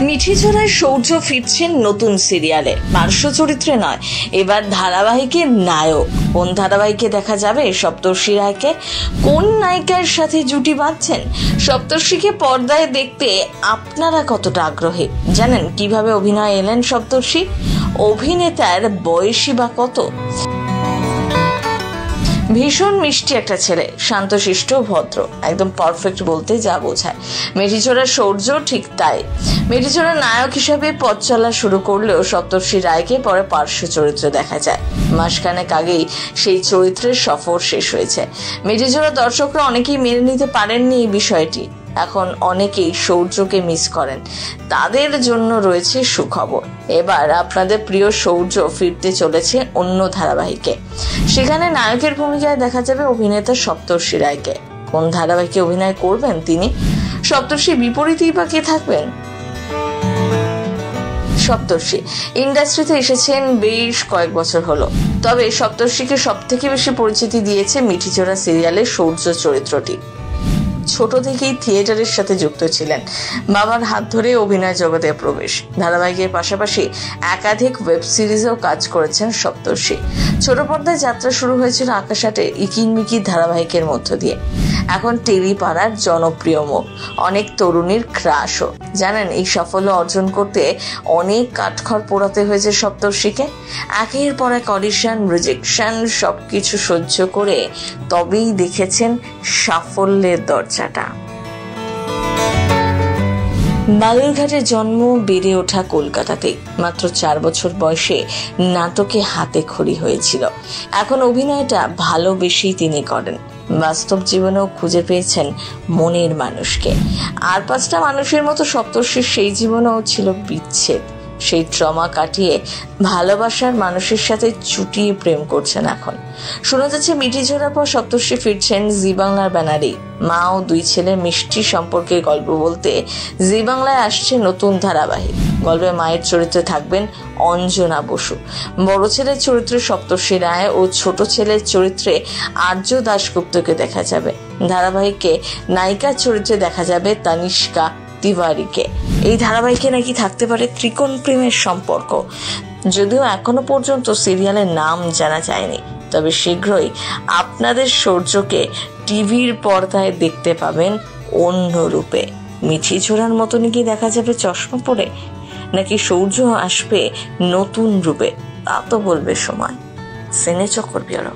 মিঠিঝোড়ায় সৌর্য ফিরছেন নতুন সিরিয়ালে, পার্শ্ব চরিত্রে নয়, এবার ধারাবাহিকের নায়ক। কোন ধারাবাহিকে দেখা যাবে সপ্তর্ষি রায়কে? কোন নায়িকার সাথে জুটি বাঁধছেন? সপ্তর্ষিকে পর্দায় দেখতে আপনারা কতটা আগ্রহী? জানেন কিভাবে অভিনয় এলেন সপ্তর্ষি? অভিনেতার বয়সী বা কত? ভীষণ মিষ্টি একটা ছেলে, শান্তশিষ্ট, ভদ্র, একদম পারফেক্ট বলতে যা বোঝায়। মিঠিঝোড়ার সৌর্য ঠিক তাই। মিঠিঝোড়ার নায়ক হিসাবে পথ চলা শুরু করলেও সপ্তর্ষি রায়কে পরে পার্শ্ব চরিত্রে দেখা যায়। মাসখানেক আগেই সেই চরিত্রের সফর শেষ হয়েছে। মিঠিঝোড়ার দর্শকরা অনেকেই মেনে নিতে পারেননি এই বিষয়টি। এখন অনেকেই সৌর্যকে মিস করেন, তাদের জন্য রয়েছে সুখবর। এবার আপনাদের প্রিয় সৌর্য ফিরতে চলেছে অন্য ধারাবাহিকে। সেখানে নায়কের ভূমিকায় দেখা যাবে অভিনেতা সপ্তর্ষি রায়কে। কোন ধারাবাহিকে অভিনয় করবেন তিনি? সপ্তর্ষির বিপরীতেই বা কে থাকবেন? সপ্তর্ষি ইন্ডাস্ট্রিতে এসেছেন বেশ কয়েক বছর হলো, তবে সপ্তর্ষিকে সব থেকে বেশি পরিচিতি দিয়েছে মিঠিঝোড়া সিরিয়ালের সৌর্য চরিত্রটি। ছোট থেকেই থিয়েটারের সাথে যুক্ত ছিলেন, বাবার হাত ধরে অভিনয় জগতে প্রবেশ। ধারাবাহিকের পাশাপাশি একাধিক ওয়েব সিরিজেও কাজ করেছেন সপ্তর্ষি। ছোট পর্দায় যাত্রা শুরু হয়েছিল আকাশাটে ইকিনমিকি ধারাবাহিকের মধ্য দিয়ে। এখন টেরি পাড়ার জনপ্রিয় মুখ, অনেক তরুণীর ক্রাশও। জানেন, এই সাফল্য অর্জন করতে অনেক কাঠখড় পোড়াতে হয়েছে সপ্তর্ষিকে। একের পর এক অডিশন, রিজেকশন সবকিছু সহ্য করে তবেই দেখেছেন সাফল্যের দরজাটা। বালুরঘাটে জন্ম, বেড়ে ওঠা কলকাতাতেই। মাত্র 4 বছর বয়সে নাটকে হাতে খড়ি হয়েছিল। এখন অভিনয়টা ভালোবেসেই তিনি করেন। বাস্তব জীবনেও খুঁজে পেয়েছেন মনের মানুষকে। আর 5টা মানুষের মতো সপ্তর্ষির সেই জীবনেও ছিল বিচ্ছেদ। সেই ট্রমা কাটিয়ে ভালোবাসার মানুষের সাথে চুটিয়ে প্রেম করছেন এখন। শোনা যাচ্ছে মিঠিঝোড়ার পর সপ্তর্ষি ফিরছেন জি বাংলার ব্যানারেই। মা ও 2 ছেলের মিষ্টি সম্পর্কের গল্প বলতে জি বাংলায় আসছে নতুন ধারাবাহিক। গল্পে মায়ের চরিত্রে থাকবেন অঞ্জনা বসু, বড় ছেলের চরিত্রে সপ্তর্ষি রায় ও ছোট ছেলের চরিত্রে আর্য দাশগুপ্তকে দেখা যাবে। ধারাবাহিকে নায়িকার চরিত্রে দেখা যাবে তানিষ্কা তিওয়ারিকে। এই ধারাবাহিকে নাকি থাকতে পারে ত্রিকোণ প্রেমের সম্পর্ক। যদিও এখনো পর্যন্ত সিরিয়ালের নাম জানা যায়নি, তবে শীঘ্রই আপনাদের সৌর্যকে টিভির পর্দায় দেখতে পাবেন অন্য রূপে। মিঠিঝোড়ার মতনই কি দেখা যাবে চশমা পরে, নাকি সৌর্য আসবে নতুন রূপে? তা তো বলবে সময়। সিনে চক্কর ব্যুরো।